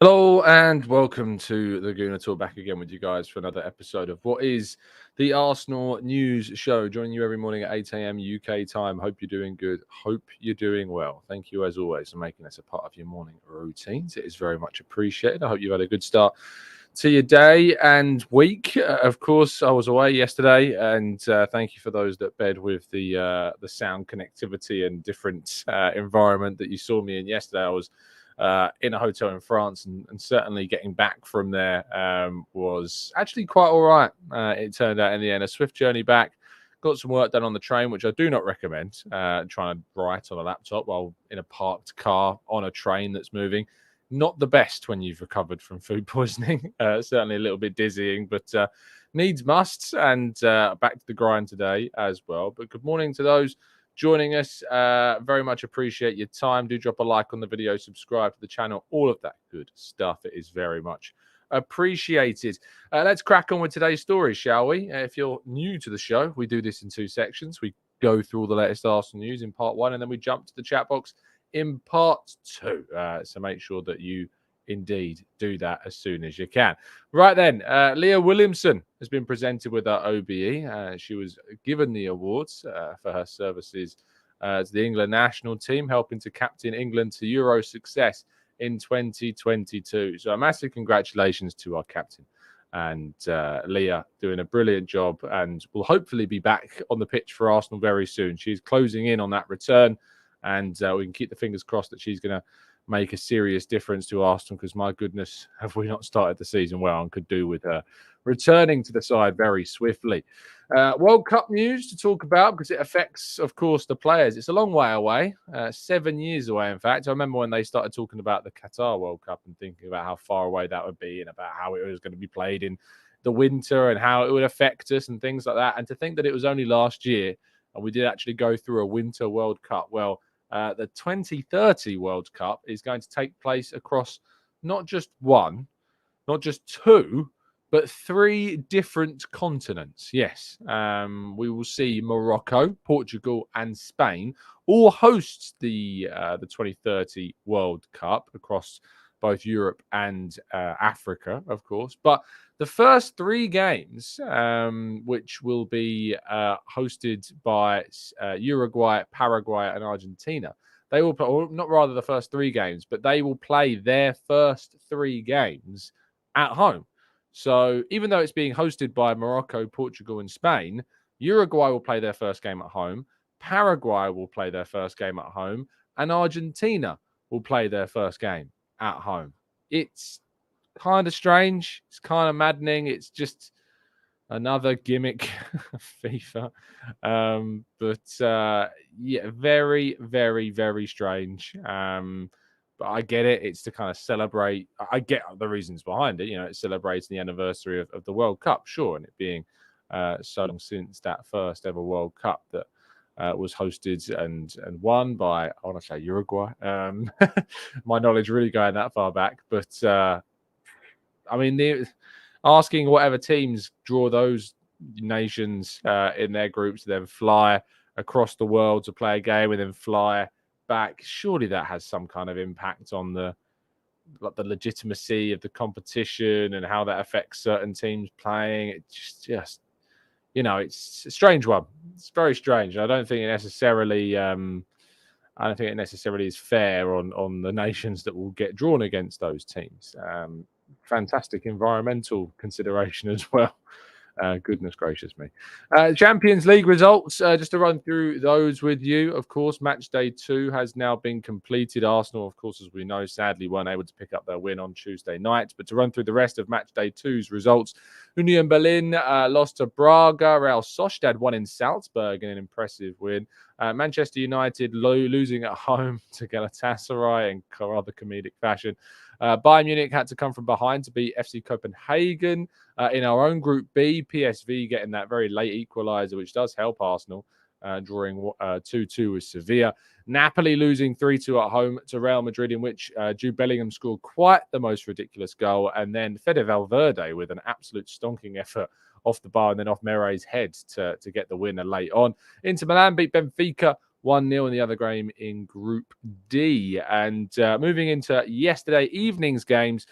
Hello and welcome to the Gooner Talk, back again with you guys for another episode of what is the Arsenal News Show. Joining you every morning at 8 a.m. UK time. Hope you're doing good. Hope you're doing well. Thank you as always for making us a part of your morning routines. It is very much appreciated. I hope you've had a good start to your day and week. Of course, I was away yesterday, and thank you for those that bed with the sound connectivity and different environment that you saw me in yesterday. I was in a hotel in France, and certainly getting back from there was actually quite all right. It turned out in the end, a swift journey back. Got some work done on the train, which I do not recommend. Trying to write on a laptop while in a parked car on a train that's moving. Not the best when you've recovered from food poisoning. Certainly a little bit dizzying, but needs musts, and back to the grind today as well. But good morning to those joining us. Very much appreciate your time. Do drop a like on the video, subscribe to the channel, all of that good stuff. It is very much appreciated. Let's crack on with today's story, shall we? If you're new to the show, we do this in two sections. We go through all the latest Arsenal news in part one, and then we jump to the chat box in part two. So make sure that you indeed do that as soon as you can. Right then, Leah Williamson has been presented with her OBE. She was given the awards for her services to the England national team, helping to captain England to Euro success in 2022. So a massive congratulations to our captain. And Leah doing a brilliant job, and will hopefully be back on the pitch for Arsenal very soon. She's closing in on that return, and we can keep the fingers crossed that she's going to make a serious difference to Arsenal, because my goodness, have we not started the season well, and could do with her returning to the side very swiftly. World Cup news to talk about, because it affects, of course, the players. It's a long way away, 7 years away, in fact. I remember when they started talking about the Qatar World Cup and thinking about how far away that would be, and about how it was going to be played in the winter and how it would affect us and things like that. And to think that it was only last year and we did actually go through a winter World Cup. Well, the 2030 World Cup is going to take place across not just one, not just two, but three different continents. Yes, we will see Morocco, Portugal, and Spain all host the 2030 World Cup across both Europe and Africa, of course. But the first three games, which will be hosted by Uruguay, Paraguay, and Argentina, they will play, or not rather the first three games, but they will play their first three games at home. So even though it's being hosted by Morocco, Portugal, and Spain, Uruguay will play their first game at home, Paraguay will play their first game at home, and Argentina will play their first game at home. It's kind of strange. It's kind of maddening. It's just another gimmick of FIFA. Yeah, very, very, very strange. But I get it. It's to kind of celebrate. I get the reasons behind it. You know, it's celebrating the anniversary of the World Cup, sure, and it being so long since that first ever World Cup that was hosted and won by, I want to say, Uruguay. My knowledge really going that far back. But, I mean, asking whatever teams draw those nations in their groups to then fly across the world to play a game and then fly back, surely that has some kind of impact on the legitimacy of the competition and how that affects certain teams playing. It's just you know, it's a strange one. It's very strange. I don't think it necessarily is fair on the nations that will get drawn against those teams. Fantastic environmental consideration as well. Goodness gracious me. Champions League results, just to run through those with you. Of course, match day 2 has now been completed. Arsenal, of course, as we know, sadly weren't able to pick up their win on Tuesday night. But to run through the rest of match day 2's results, Union Berlin lost to Braga. Real Sociedad won in Salzburg in an impressive win. Manchester United losing at home to Galatasaray in rather comedic fashion. Bayern Munich had to come from behind to beat FC Copenhagen. In our own Group B, PSV getting that very late equaliser, which does help Arsenal, drawing 2-2 with Sevilla. Napoli losing 3-2 at home to Real Madrid, in which Jude Bellingham scored quite the most ridiculous goal. And then Fede Valverde with an absolute stonking effort off the bar and then off Mere's head to get the winner late on. Inter Milan beat Benfica 1-0 in the other game in Group D. And moving into yesterday evening's games,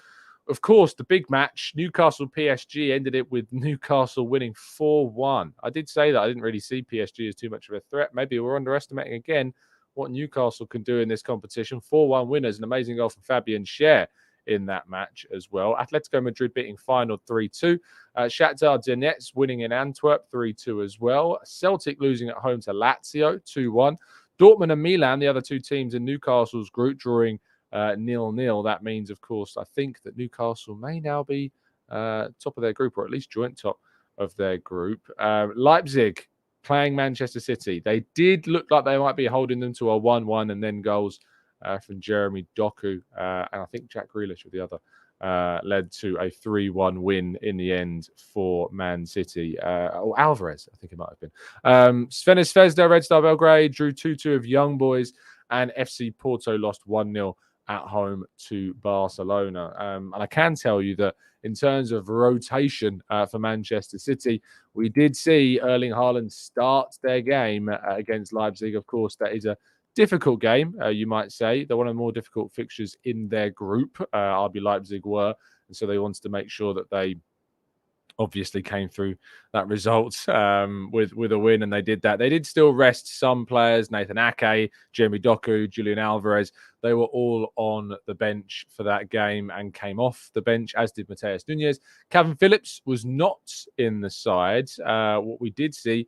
of course, the big match, Newcastle PSG, ended it with Newcastle winning 4-1. I did say that I didn't really see PSG as too much of a threat. Maybe we're underestimating again what Newcastle can do in this competition. 4-1 winners, an amazing goal from Fabian Schär in that match as well. Atletico Madrid beating Feyenoord 3-2. Shakhtar Donetsk winning in Antwerp 3-2 as well. Celtic losing at home to Lazio 2-1. Dortmund and Milan, the other two teams in Newcastle's group, drawing 0-0. That means, of course, I think that Newcastle may now be top of their group, or at least joint top of their group. Leipzig playing Manchester City. They did look like they might be holding them to a 1-1, and then goals from Jeremy Doku and I think Jack Grealish with the other led to a 3-1 win in the end for Man City. Or Alvarez, I think it might have been. Sven Zvezda, Red Star Belgrade, drew 2-2 of Young Boys, and FC Porto lost 1-0 at home to Barcelona. And I can tell you that in terms of rotation for Manchester City, we did see Erling Haaland start their game against Leipzig. Of course, that is a difficult game, you might say. They're one of the more difficult fixtures in their group. RB Leipzig were, and so they wanted to make sure that they obviously came through that result with a win, and they did that. They did still rest some players: Nathan Ake, Jeremy Doku, Julian Alvarez. They were all on the bench for that game and came off the bench, as did Mateus Nunes. Calvin Phillips was not in the side. What we did see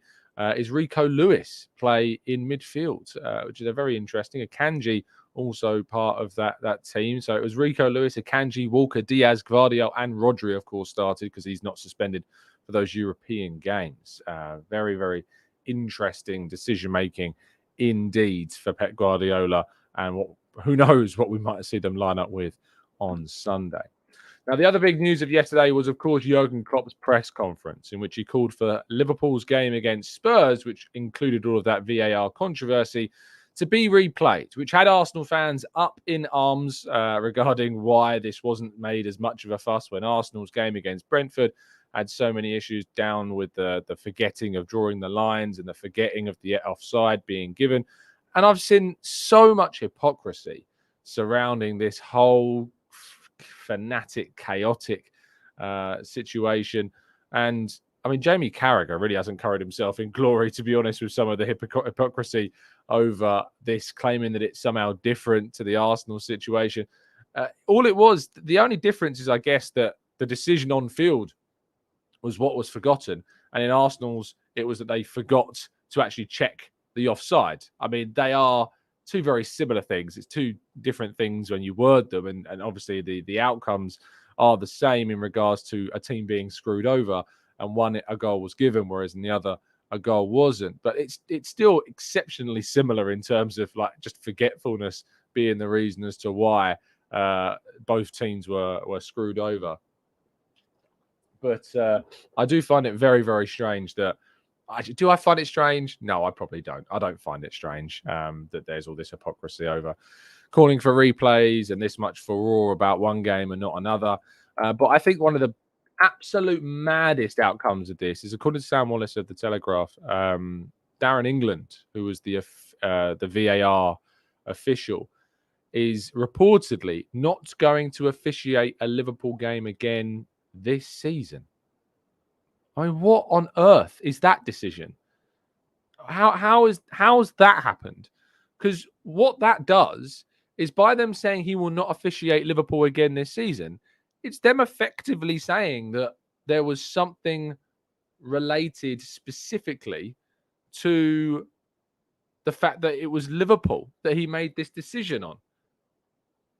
is Rico Lewis play in midfield, which is a very interesting. Akanji also part of that team. So it was Rico Lewis, Akanji, Walker, Diaz, Gvardiol, and Rodri, of course, started because he's not suspended for those European games. Very, very interesting decision-making indeed for Pep Guardiola. And who knows what we might see them line up with on Sunday. Now, the other big news of yesterday was, of course, Jurgen Klopp's press conference, in which he called for Liverpool's game against Spurs, which included all of that VAR controversy, to be replayed, which had Arsenal fans up in arms regarding why this wasn't made as much of a fuss when Arsenal's game against Brentford had so many issues down with the forgetting of drawing the lines and the forgetting of the offside being given. And I've seen so much hypocrisy surrounding this whole fanatic, chaotic situation. And I mean, Jamie Carragher really hasn't carried himself in glory, to be honest, with some of the hypocrisy over this, claiming that it's somehow different to the Arsenal situation. All it was, the only difference is, I guess, that the decision on field was what was forgotten. And in Arsenal's, it was that they forgot to actually check the offside. I mean, they are two very similar things. It's two different things when you word them. And obviously the outcomes are the same in regards to a team being screwed over. And one, a goal was given, whereas in the other, a goal wasn't. But it's still exceptionally similar in terms of like just forgetfulness being the reason as to why both teams were screwed over. But I do find it very, very strange that do I find it strange? No, I probably don't. I don't find it strange that there's all this hypocrisy over calling for replays and this much furore about one game and not another. But I think one of the absolute maddest outcomes of this is, according to Sam Wallace of The Telegraph, Darren England, who was the VAR official, is reportedly not going to officiate a Liverpool game again this season. I mean, what on earth is that decision? How's that happened? Because what that does is, by them saying he will not officiate Liverpool again this season, it's them effectively saying that there was something related specifically to the fact that it was Liverpool that he made this decision on.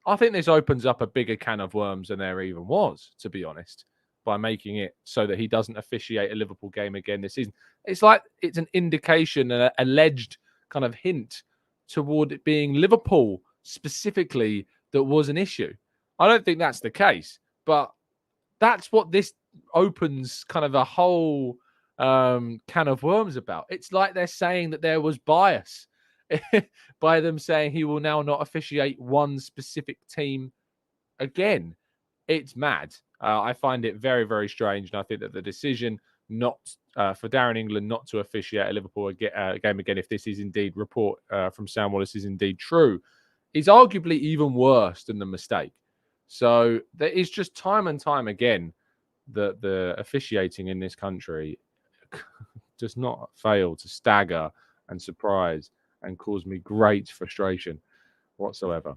I think this opens up a bigger can of worms than there even was, to be honest, by making it so that he doesn't officiate a Liverpool game again this season. It's like it's an indication, an alleged kind of hint toward it being Liverpool specifically that was an issue. I don't think that's the case, but that's what this opens kind of a whole can of worms about. It's like they're saying that there was bias by them saying he will now not officiate one specific team again. It's mad. I find it very, very strange. And I think that the decision not for Darren England not to officiate a Liverpool game again, if this is indeed report from Sam Wallace is indeed true, is arguably even worse than the mistake. So there is just time and time again that the officiating in this country does not fail to stagger and surprise and cause me great frustration whatsoever.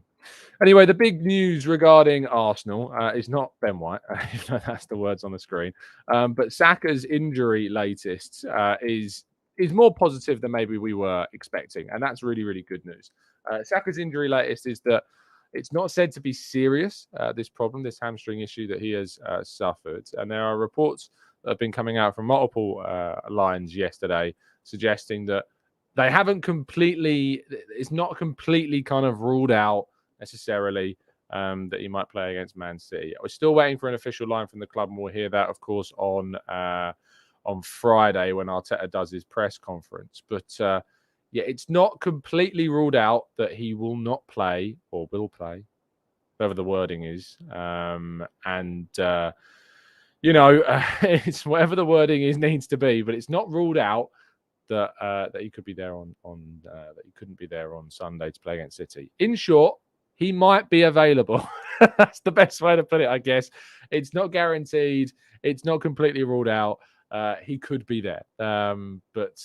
Anyway, the big news regarding Arsenal is not Ben White, even though that's the words on the screen, but Saka's injury latest is more positive than maybe we were expecting, and that's really, really good news. Saka's injury latest is that it's not said to be serious, this problem, this hamstring issue that he has suffered, and there are reports that have been coming out from multiple lines yesterday suggesting that they haven't completely, it's not completely kind of ruled out necessarily that he might play against Man City. We're still waiting for an official line from the club, and we'll hear that, of course, on Friday when Arteta does his press conference. But yeah, it's not completely ruled out that he will not play or will play, whatever the wording is. It's whatever the wording is needs to be, but it's not ruled out that he could be there that he couldn't be there on Sunday to play against City. In short, he might be available. That's the best way to put it, I guess. It's not guaranteed. It's not completely ruled out. He could be there. But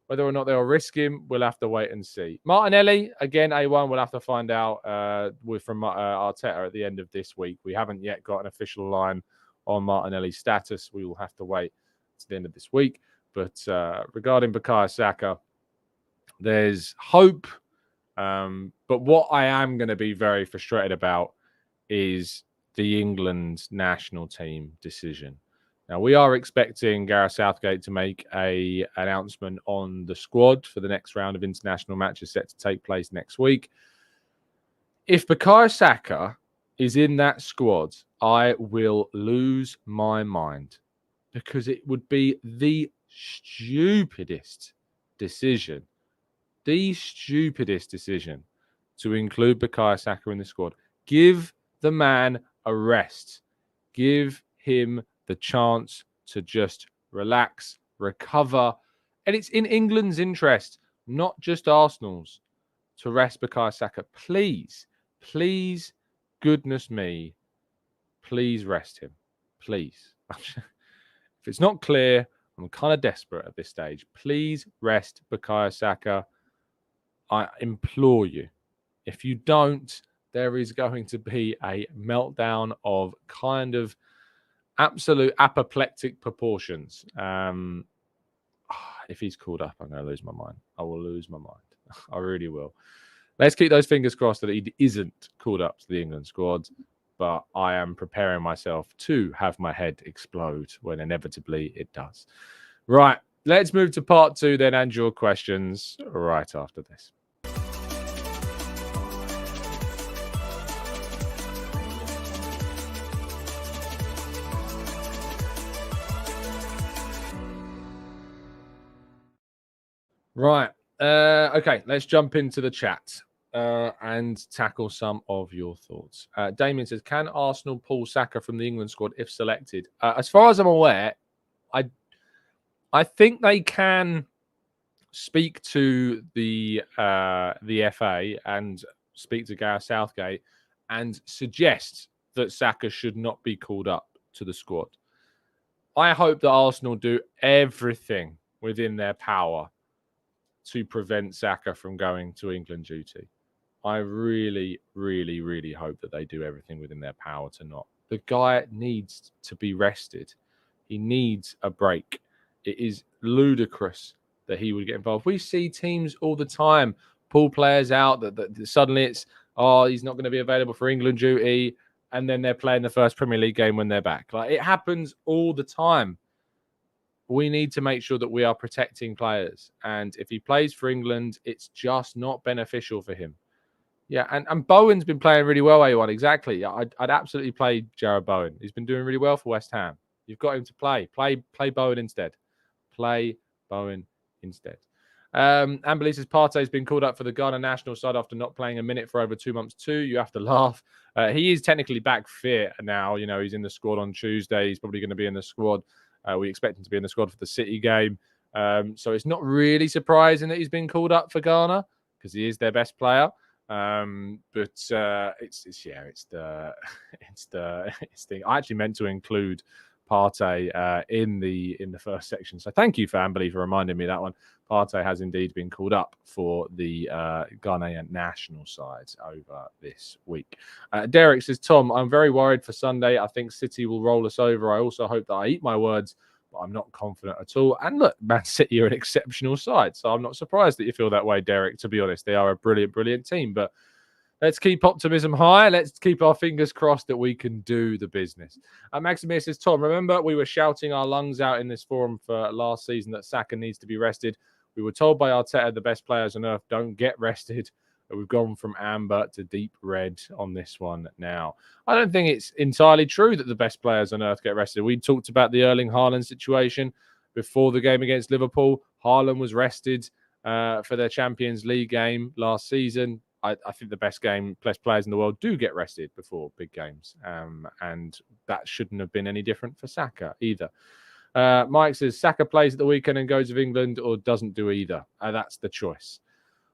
whether or not they'll risk him, we'll have to wait and see. Martinelli, again, A1, we'll have to find out from Arteta at the end of this week. We haven't yet got an official line on Martinelli's status. We will have to wait to the end of this week. But regarding Bukayo Saka, there's hope. But what I am going to be very frustrated about is the England national team decision. Now, we are expecting Gareth Southgate to make an announcement on the squad for the next round of international matches set to take place next week. If Bukayo Saka is in that squad, I will lose my mind, because it would be the stupidest decision to include Bukayo Saka in the squad. Give the man a rest. Give him the chance to just relax, recover. And it's in England's interest, not just Arsenal's, to rest Bukayo Saka. Please, goodness me, please rest him. Please. If it's not clear, I'm kind of desperate at this stage. Please rest Bukayo Saka. I implore you. If you don't, there is going to be a meltdown of kind of absolute apoplectic proportions. If he's called up, I'm going to lose my mind. I will lose my mind. I really will. Let's keep those fingers crossed that he isn't called up to the England squad. But I am preparing myself to have my head explode when inevitably it does. Right, let's move to part 2 then, and your questions right after this. Right, okay, let's jump into the chat. And tackle some of your thoughts. Damien says, can Arsenal pull Saka from the England squad if selected? As far as I'm aware, I think they can speak to the FA and speak to Gareth Southgate and suggest that Saka should not be called up to the squad. I hope that Arsenal do everything within their power to prevent Saka from going to England duty. I really, really, really hope that they do everything within their power to not. The guy needs to be rested. He needs a break. It is ludicrous that he would get involved. We see teams all the time pull players out that suddenly it's, he's not going to be available for England duty, and then they're playing the first Premier League game when they're back. Like, it happens all the time. We need to make sure that we are protecting players. And if he plays for England, it's just not beneficial for him. Yeah, and Bowen's been playing really well, A1, exactly. I'd absolutely play Jarrod Bowen. He's been doing really well for West Ham. You've got him to play. Play Bowen instead. Play Bowen instead. Amberly says, Partey's been called up for the Ghana national side after not playing a minute for over 2 months too. You have to laugh. He is technically back fit now. You know, he's in the squad on Tuesday. He's probably going to be in the squad We expect him to be in the squad for the City game. So it's not really surprising that he's been called up for Ghana because he is their best player. But it's the I actually meant to include Partey in the first section. So thank you, Family, for reminding me that one. Partey has indeed been called up for the Ghanaian national side over this week. Derek says, Tom, I'm very worried for Sunday. I think City will roll us over. I also hope that I eat my words, but I'm not confident at all. And look, Man City are an exceptional side, so I'm not surprised that you feel that way, Derek. To be honest, they are a brilliant, brilliant team. But let's keep optimism high. Let's keep our fingers crossed that we can do the business. Maximir says, Tom, remember we were shouting our lungs out in this forum for last season that Saka needs to be rested. We were told by Arteta the best players on earth don't get rested. We've gone from amber to deep red on this one now. I don't think it's entirely true that the best players on earth get rested. We talked about the Erling Haaland situation before the game against Liverpool. Haaland was rested for their Champions League game last season. I think the best players in the world do get rested before big games. And that shouldn't have been any different for Saka either. Mike says, Saka plays at the weekend and goes with England or doesn't do either. That's the choice.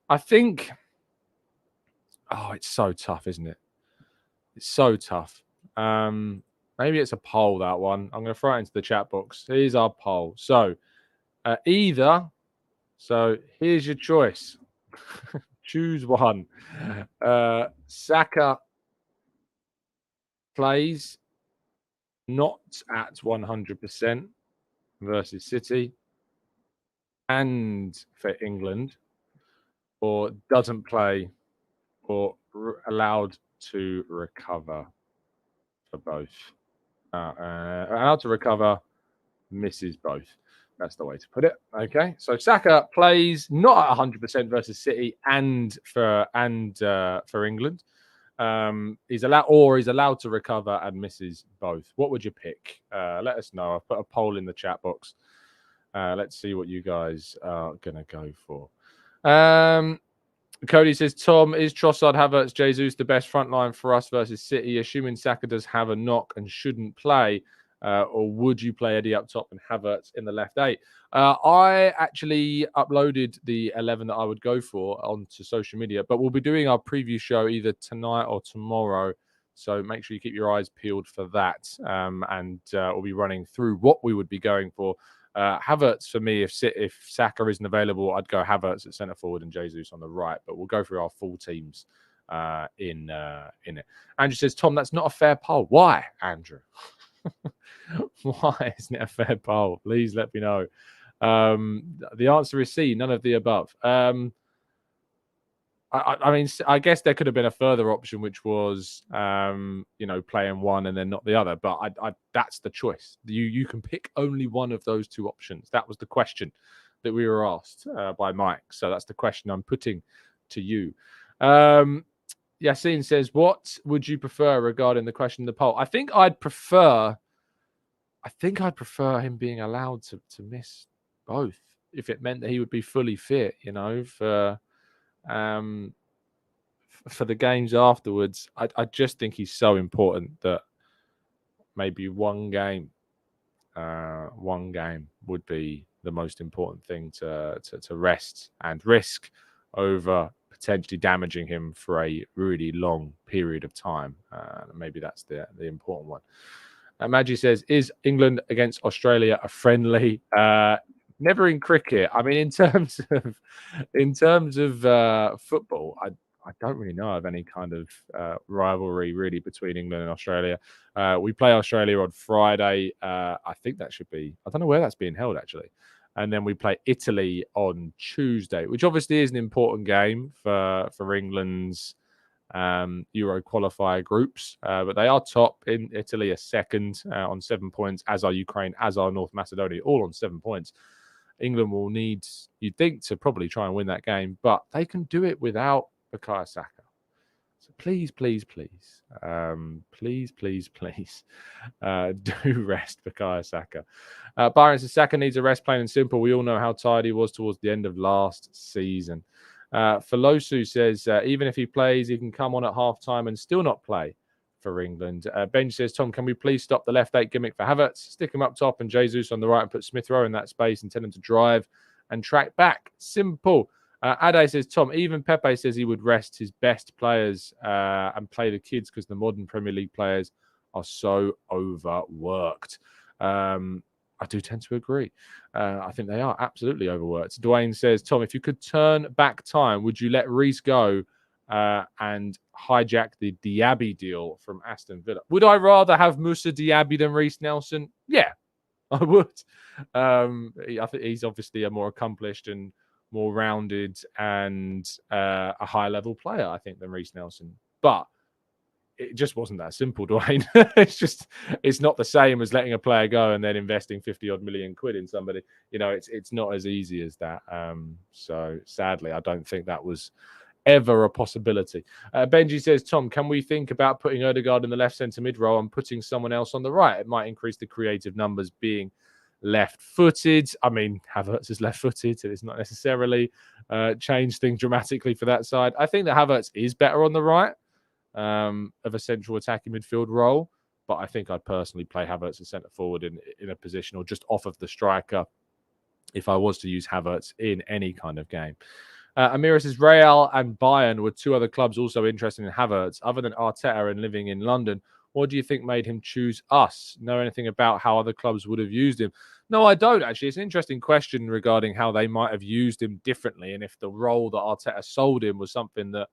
I think... Oh, it's so tough, isn't it? It's so tough. Maybe it's a poll, that one. I'm going to throw it into the chat box. Here's our poll. So, either. So, here's your choice. Choose one. Saka plays not at 100% versus City and for England, or doesn't play or allowed to recover for both. Allowed to recover, misses both. That's the way to put it. Okay, so Saka plays not at 100% versus City and for England. He's allowed to recover and misses both. What would you pick? Let us know. I've put a poll in the chat box. Let's see what you guys are gonna go for. Cody says, Tom, is Trossard, Havertz, Jesus the best front line for us versus City, assuming Saka does have a knock and shouldn't play? Or would you play Eddie up top and Havertz in the left 8? I actually uploaded the 11 that I would go for onto social media, but we'll be doing our preview show either tonight or tomorrow. So make sure you keep your eyes peeled for that. And we'll be running through what we would be going for. Havertz, for me, if Saka isn't available, I'd go Havertz at centre forward and Jesus on the right. But we'll go through our full teams in it. Andrew says, Tom, that's not a fair poll. Why, Andrew? Why isn't it a fair poll? Please let me know. The answer is C, none of the above. I mean, I guess there could have been a further option, which was, playing one and then not the other. But that's the choice. You can pick only one of those two options. That was the question that we were asked by Mike. So that's the question I'm putting to you. Yassine says, what would you prefer regarding the question in the poll? I think I'd prefer him being allowed to miss both if it meant that he would be fully fit, for the games afterwards. I just think he's so important that maybe one game would be the most important thing to rest and risk over potentially damaging him for a really long period of time. Maybe that's the important one. Maggie says, is England against Australia a friendly? Never in cricket. I mean, in terms of football, I don't really know of any kind of rivalry really between England and Australia. We play Australia on Friday. I think that should be, I don't know where that's being held actually. And then we play Italy on Tuesday, which obviously is an important game for England's Euro qualifier groups. But they are top. In Italy are second on 7 points, as are Ukraine, as are North Macedonia, all on 7 points. England will need, you'd think, to probably try and win that game, but they can do it without Bukayo Saka. So please, please, please, do rest Bukayo Saka. Byron says, Saka needs a rest, plain and simple. We all know how tired he was towards the end of last season. Filosu says, even if he plays, he can come on at half-time and still not play. for England. Benj says, Tom, can we please stop the left 8 gimmick for Havertz? Stick him up top and Jesus on the right and put Smith Rowe in that space and tell him to drive and track back. Simple. Ade says, Tom, even Pepe says he would rest his best players and play the kids because the modern Premier League players are so overworked. I do tend to agree. I think they are absolutely overworked. Dwayne says, Tom, if you could turn back time, would you let Reece go and hijack the Diaby deal from Aston Villa? Would I rather have Moussa Diaby than Reece Nelson? Yeah, I would. I think he's obviously a more accomplished and more rounded and a high-level player, I think, than Reece Nelson. But it just wasn't that simple, Dwayne. It's not the same as letting a player go and then investing 50-odd million quid in somebody. It's not as easy as that. So sadly, I don't think that was ever a possibility. Benji says, Tom, can we think about putting Odegaard in the left centre mid role and putting someone else on the right? It might increase the creative numbers being left-footed. I mean, Havertz is left-footed, so it's not necessarily changed things dramatically for that side. I think that Havertz is better on the right of a central attacking midfield role, but I think I'd personally play Havertz as centre forward in a position or just off of the striker if I was to use Havertz in any kind of game. Amira says, Real and Bayern were two other clubs also interested in Havertz. Other than Arteta and living in London, what do you think made him choose us? Know anything about how other clubs would have used him? No, I don't, actually. It's an interesting question regarding how they might have used him differently and if the role that Arteta sold him was something that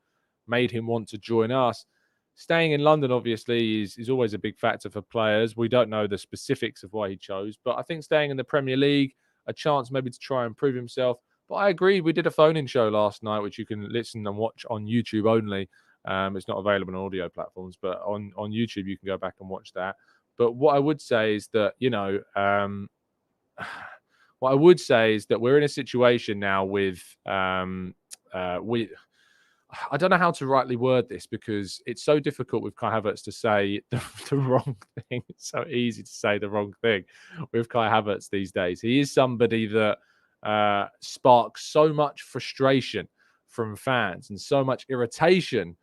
made him want to join us. Staying in London, obviously, is always a big factor for players. We don't know the specifics of why he chose, but I think staying in the Premier League, a chance maybe to try and prove himself. But I agree. We did a phone-in show last night, which you can listen and watch on YouTube only. It's not available on audio platforms, but on YouTube, you can go back and watch that. But what I would say is that, we're in a situation now with I don't know how to rightly word this because it's so difficult with Kai Havertz to say the wrong thing. It's so easy to say the wrong thing with Kai Havertz these days. He is somebody that sparks so much frustration from fans and so much irritation,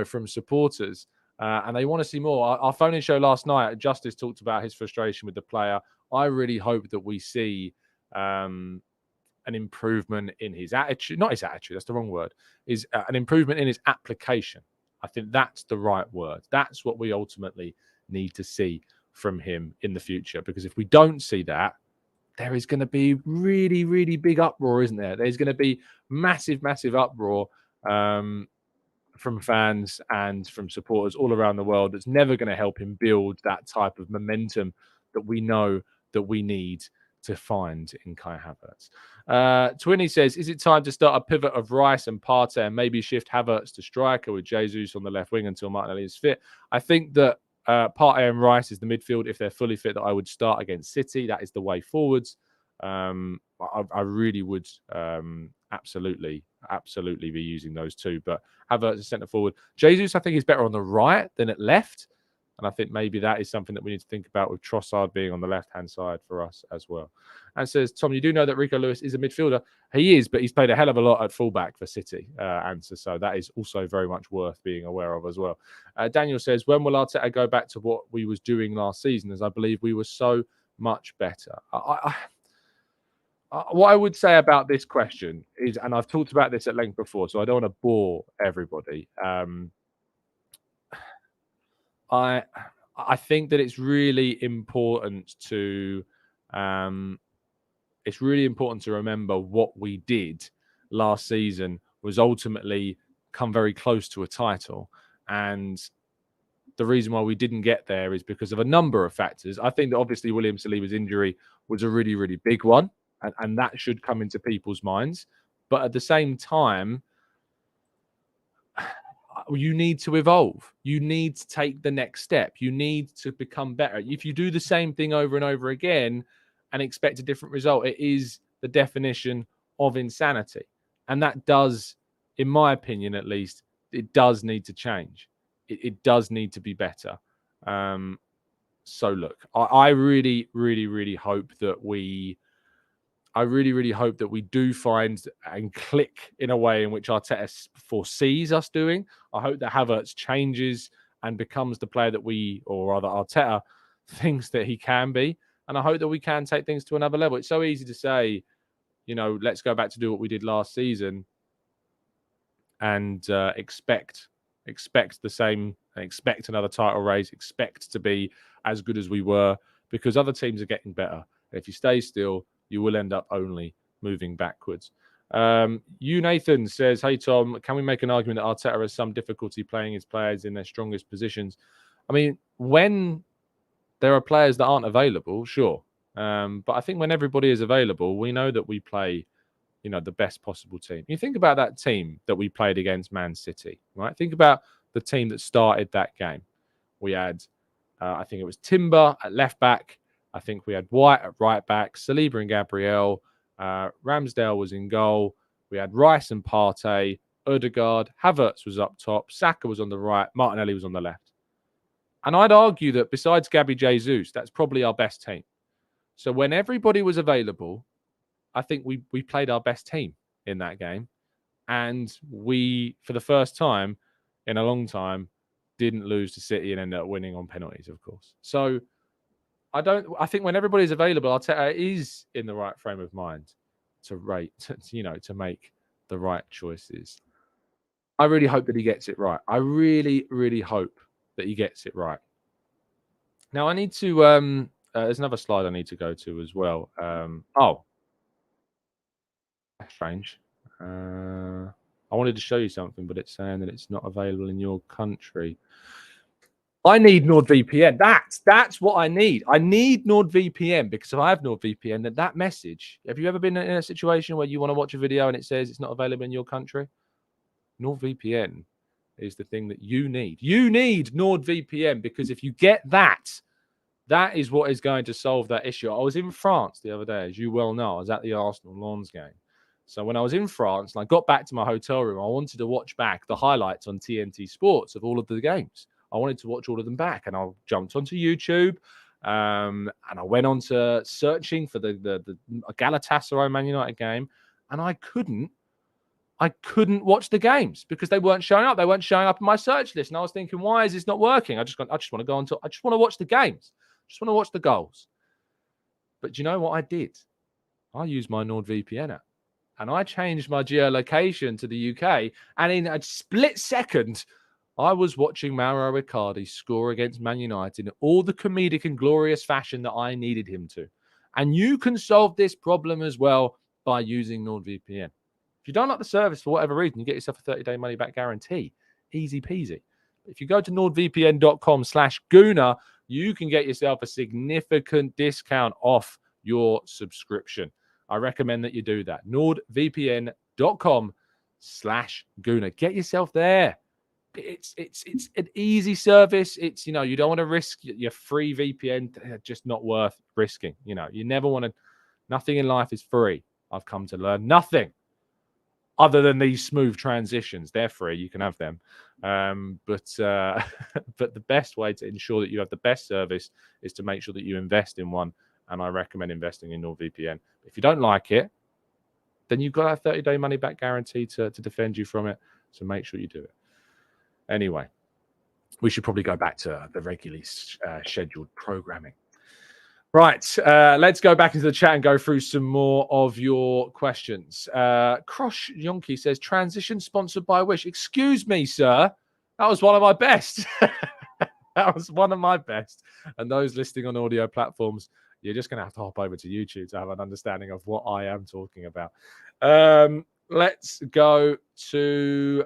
from supporters. And they want to see more. Our phone-in show last night, Justice talked about his frustration with the player. I really hope that we see an improvement in his attitude. Not his attitude, that's the wrong word. Is an improvement in his application. I think that's the right word. That's what we ultimately need to see from him in the future. Because if we don't see that, there is going to be really, really big uproar, isn't there? There's going to be massive, massive uproar from fans and from supporters all around the world. That's never going to help him build that type of momentum that we know that we need to find in Kai Havertz. Twinny says, is it time to start a pivot of Rice and Partey and maybe shift Havertz to striker with Jesus on the left wing until Martinelli is fit? I think that Partey and Rice is the midfield, if they're fully fit, that I would start against City. That is the way forwards. I really would absolutely be using those two. But Havertz is centre forward. Jesus, I think, is better on the right than at left. And I think maybe that is something that we need to think about with Trossard being on the left-hand side for us as well. And says, Tom, you do know that Rico Lewis is a midfielder. He is, but he's played a hell of a lot at fullback for City. So that is also very much worth being aware of as well. Daniel says, when will Arteta go back to what we was doing last season? As I believe we were so much better. What I would say about this question is, and I've talked about this at length before, so I don't want to bore everybody. I think that it's really important to remember what we did last season was ultimately come very close to a title. And the reason why we didn't get there is because of a number of factors. I think that obviously William Saliba's injury was a really, really big one, and that should come into people's minds. But at the same time, you need to evolve. You need to take the next step. You need to become better. If you do the same thing over and over again and expect a different result, it is the definition of insanity. And that does, in my opinion at least, it does need to change. It does need to be better. So look, I really, really, really hope that we do find and click in a way in which Arteta foresees us doing. I hope that Havertz changes and becomes the player that or rather Arteta, thinks that he can be. And I hope that we can take things to another level. It's so easy to say, let's go back to do what we did last season and expect the same, expect another title race, expect to be as good as we were, because other teams are getting better. And if you stay still, you will end up only moving backwards. Nathan says, hey, Tom, can we make an argument that Arteta has some difficulty playing his players in their strongest positions? I mean, when there are players that aren't available, sure. But I think when everybody is available, we know that we play, the best possible team. You think about that team that we played against Man City, right? Think about the team that started that game. We had, I think it was Timber at left back. I think we had White at right back, Saliba and Gabriel. Ramsdale was in goal. We had Rice and Partey, Odegaard, Havertz was up top, Saka was on the right, Martinelli was on the left. And I'd argue that besides Gabby Jesus, that's probably our best team. So when everybody was available, I think we played our best team in that game. And we, for the first time in a long time, didn't lose to City and ended up winning on penalties, of course. So I think when everybody's available, Arteta is in the right frame of mind to make the right choices. I really hope that he gets it right. I really, really hope that he gets it right. Now, I need to, there's another slide I need to go to as well. That's strange. I wanted to show you something, but it's saying that it's not available in your country. I need NordVPN. That's what I need. I need NordVPN because if I have NordVPN, then that message. Have you ever been in a situation where you want to watch a video and it says it's not available in your country? NordVPN is the thing that you need. You need NordVPN because if you get that, that is what is going to solve that issue. I was in France the other day, as you well know. I was at the Arsenal Lens game. So when I was in France and I got back to my hotel room, I wanted to watch back the highlights on TNT Sports of all of the games. I wanted to watch all of them back, and I jumped onto YouTube, and I went on to searching for the Galatasaray Man United game, and I couldn't watch the games because they weren't showing up. They weren't showing up in my search list, and I was thinking, why is this not working? I just want to go on to. I just want to watch the games. I just want to watch the goals. But do you know what I did? I used my NordVPN app, and I changed my geolocation to the UK, and in a split second, I was watching Mauro Icardi score against Man United in all the comedic and glorious fashion that I needed him to. And you can solve this problem as well by using NordVPN. If you don't like the service for whatever reason, you get yourself a 30-day money-back guarantee. Easy peasy. If you go to nordvpn.com/Gooner, you can get yourself a significant discount off your subscription. I recommend that you do that. nordvpn.com/Gooner. Get yourself there. It's an easy service. It's, you don't want to risk your free VPN. Just not worth risking. You never want to. Nothing in life is free. I've come to learn nothing other than these smooth transitions. They're free. You can have them. But the best way to ensure that you have the best service is to make sure that you invest in one. And I recommend investing in NordVPN. If you don't like it, then you've got a 30-day money-back guarantee to defend you from it. So make sure you do it. Anyway, we should probably go back to the regularly scheduled programming. Right, let's go back into the chat and go through some more of your questions. Krosh Yonki says, transition sponsored by Wish. Excuse me, sir. That was one of my best. That was one of my best. And those listening on audio platforms, you're just going to have to hop over to YouTube to have an understanding of what I am talking about. Let's go to...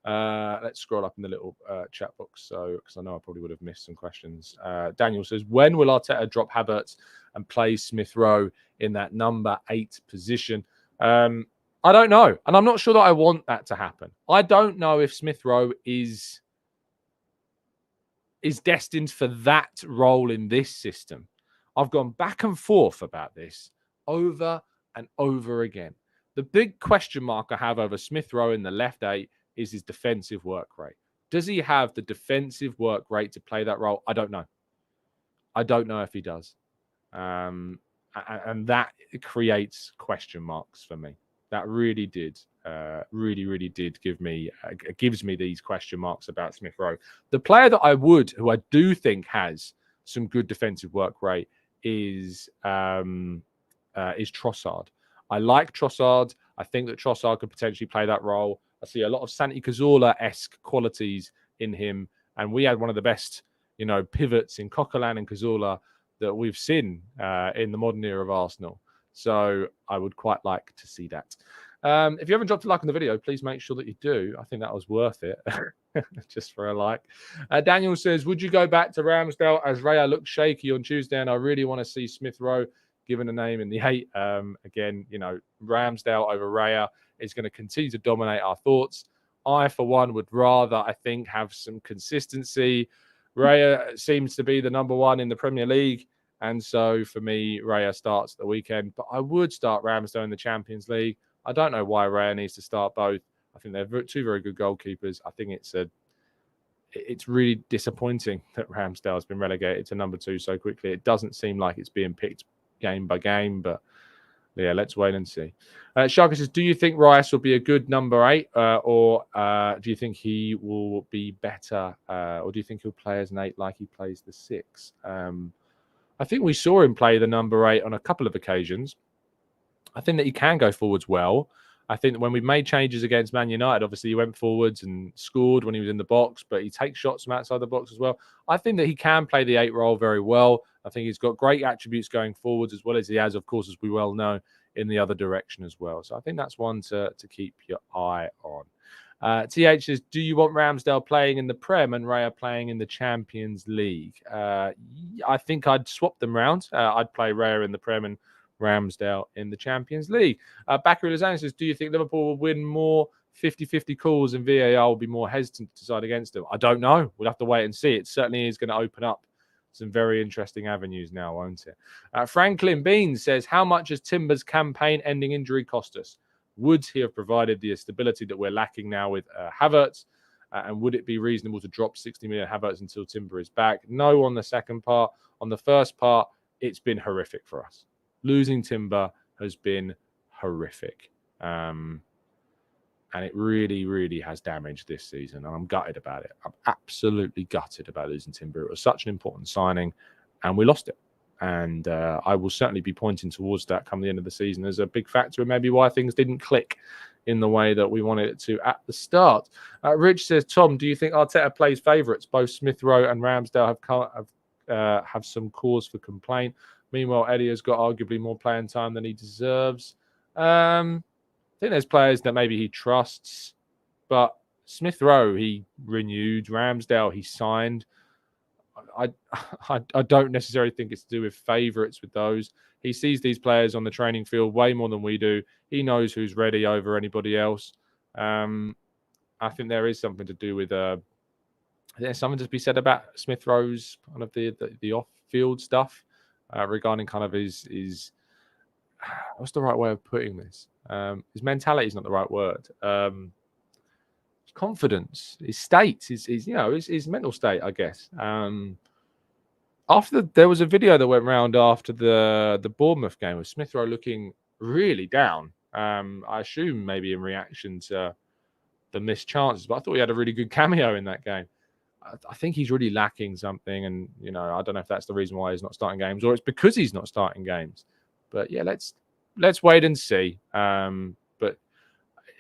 let's scroll up in the little chat box, because I know I probably would have missed some questions. Daniel says, when will Arteta drop Havertz and play Smith Rowe in that number 8 position? I don't know, and I'm not sure that I want that to happen. I don't know if Smith Rowe is destined for that role in this system. I've gone back and forth about this over and over again. The big question mark I have over Smith Rowe in the left 8 is his defensive work rate. Does he have the defensive work rate to play that role? I don't know. I don't know if he does. And that creates question marks for me. That really did. really, really did gives me these question marks about Smith Rowe. The player that who I do think has some good defensive work rate is Trossard. I like Trossard. I think that Trossard could potentially play that role. I see a lot of Santi Cazorla-esque qualities in him, and we had one of the best, pivots in Coquelin and Cazorla that we've seen in the modern era of Arsenal. So I would quite like to see that. If you haven't dropped a like on the video, please make sure that you do. I think that was worth it, just for a like. Daniel says, would you go back to Ramsdale as Raya looked shaky on Tuesday? And I really want to see Smith Rowe given a name in the 8. Again, Ramsdale over Raya is going to continue to dominate our thoughts. I, for one, would rather, I think, have some consistency. Raya seems to be the number 1 in the Premier League. And so, for me, Raya starts the weekend. But I would start Ramsdale in the Champions League. I don't know why Raya needs to start both. I think they're 2 very good goalkeepers. I think it's really disappointing that Ramsdale has been relegated to number 2 so quickly. It doesn't seem like it's being picked game by game, but yeah, let's wait and see. Shaka says, do you think Rice will be a good number 8 or do you think he will be better or do you think he'll play as an 8 like he plays the 6? I think we saw him play the number 8 on a couple of occasions. I think that he can go forwards well. I think that when we made changes against Man United, obviously he went forwards and scored when he was in the box, but he takes shots from outside the box as well. I think that he can play the 8 role very well. I think he's got great attributes going forwards as well as he has, of course, as we well know, in the other direction as well. So I think that's one to keep your eye on. TH says, do you want Ramsdale playing in the Prem and Raya playing in the Champions League? I think I'd swap them round. I'd play Raya in the Prem and Ramsdale in the Champions League. Bakary Lozano says, do you think Liverpool will win more 50-50 calls and VAR will be more hesitant to decide against them? I don't know. We'll have to wait and see. It certainly is going to open up some very interesting avenues now, won't it? Franklin Bean says, how much has Timber's campaign-ending injury cost us? Would he have provided the stability that we're lacking now with Havertz? And would it be reasonable to drop 60 million Havertz until Timber is back? No on the second part. On the first part, it's been horrific for us. Losing Timber has been horrific. And it really, really has damaged this season. And I'm gutted about it. I'm absolutely gutted about losing Timber. It was such an important signing, and we lost it. And I will certainly be pointing towards that come the end of the season as a big factor and maybe why things didn't click in the way that we wanted it to at the start. Rich says, Tom, do you think Arteta plays favourites? Both Smith Rowe and Ramsdale have some cause for complaint. Meanwhile, Eddie has got arguably more playing time than he deserves. I think there's players that maybe he trusts, but Smith Rowe, he renewed. Ramsdale, he signed. I don't necessarily think it's to do with favourites with those. He sees these players on the training field way more than we do. He knows who's ready over anybody else. I think there is something to do with there's something to be said about Smith Rowe's kind of the off-field stuff regarding kind of his what's the right way of putting this? His mentality is not the right word. Confidence, his state, his mental state, I guess. There was a video that went around after the Bournemouth game with Smith Rowe looking really down. I assume maybe in reaction to the missed chances, but I thought he had a really good cameo in that game. I think he's really lacking something, and I don't know if that's the reason why he's not starting games, or it's because he's not starting games. But yeah, let's wait and see. But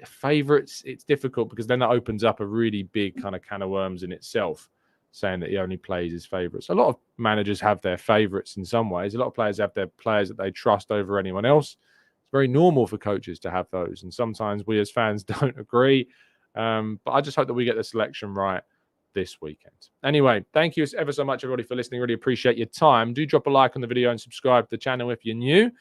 favourites, it's difficult because then that opens up a really big kind of can of worms in itself, saying that he only plays his favourites. A lot of managers have their favourites in some ways. A lot of players have their players that they trust over anyone else. It's very normal for coaches to have those, and sometimes we as fans don't agree. But I just hope that we get the selection right this weekend. Anyway, thank you ever so much, everybody, for listening. Really appreciate your time. Do drop a like on the video and subscribe to the channel if you're new.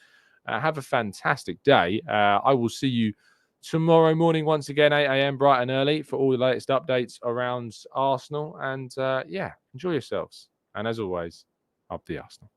Have a fantastic day. I will see you tomorrow morning once again, 8 a.m. bright and early for all the latest updates around Arsenal. And yeah, enjoy yourselves. And as always, up the Arsenal.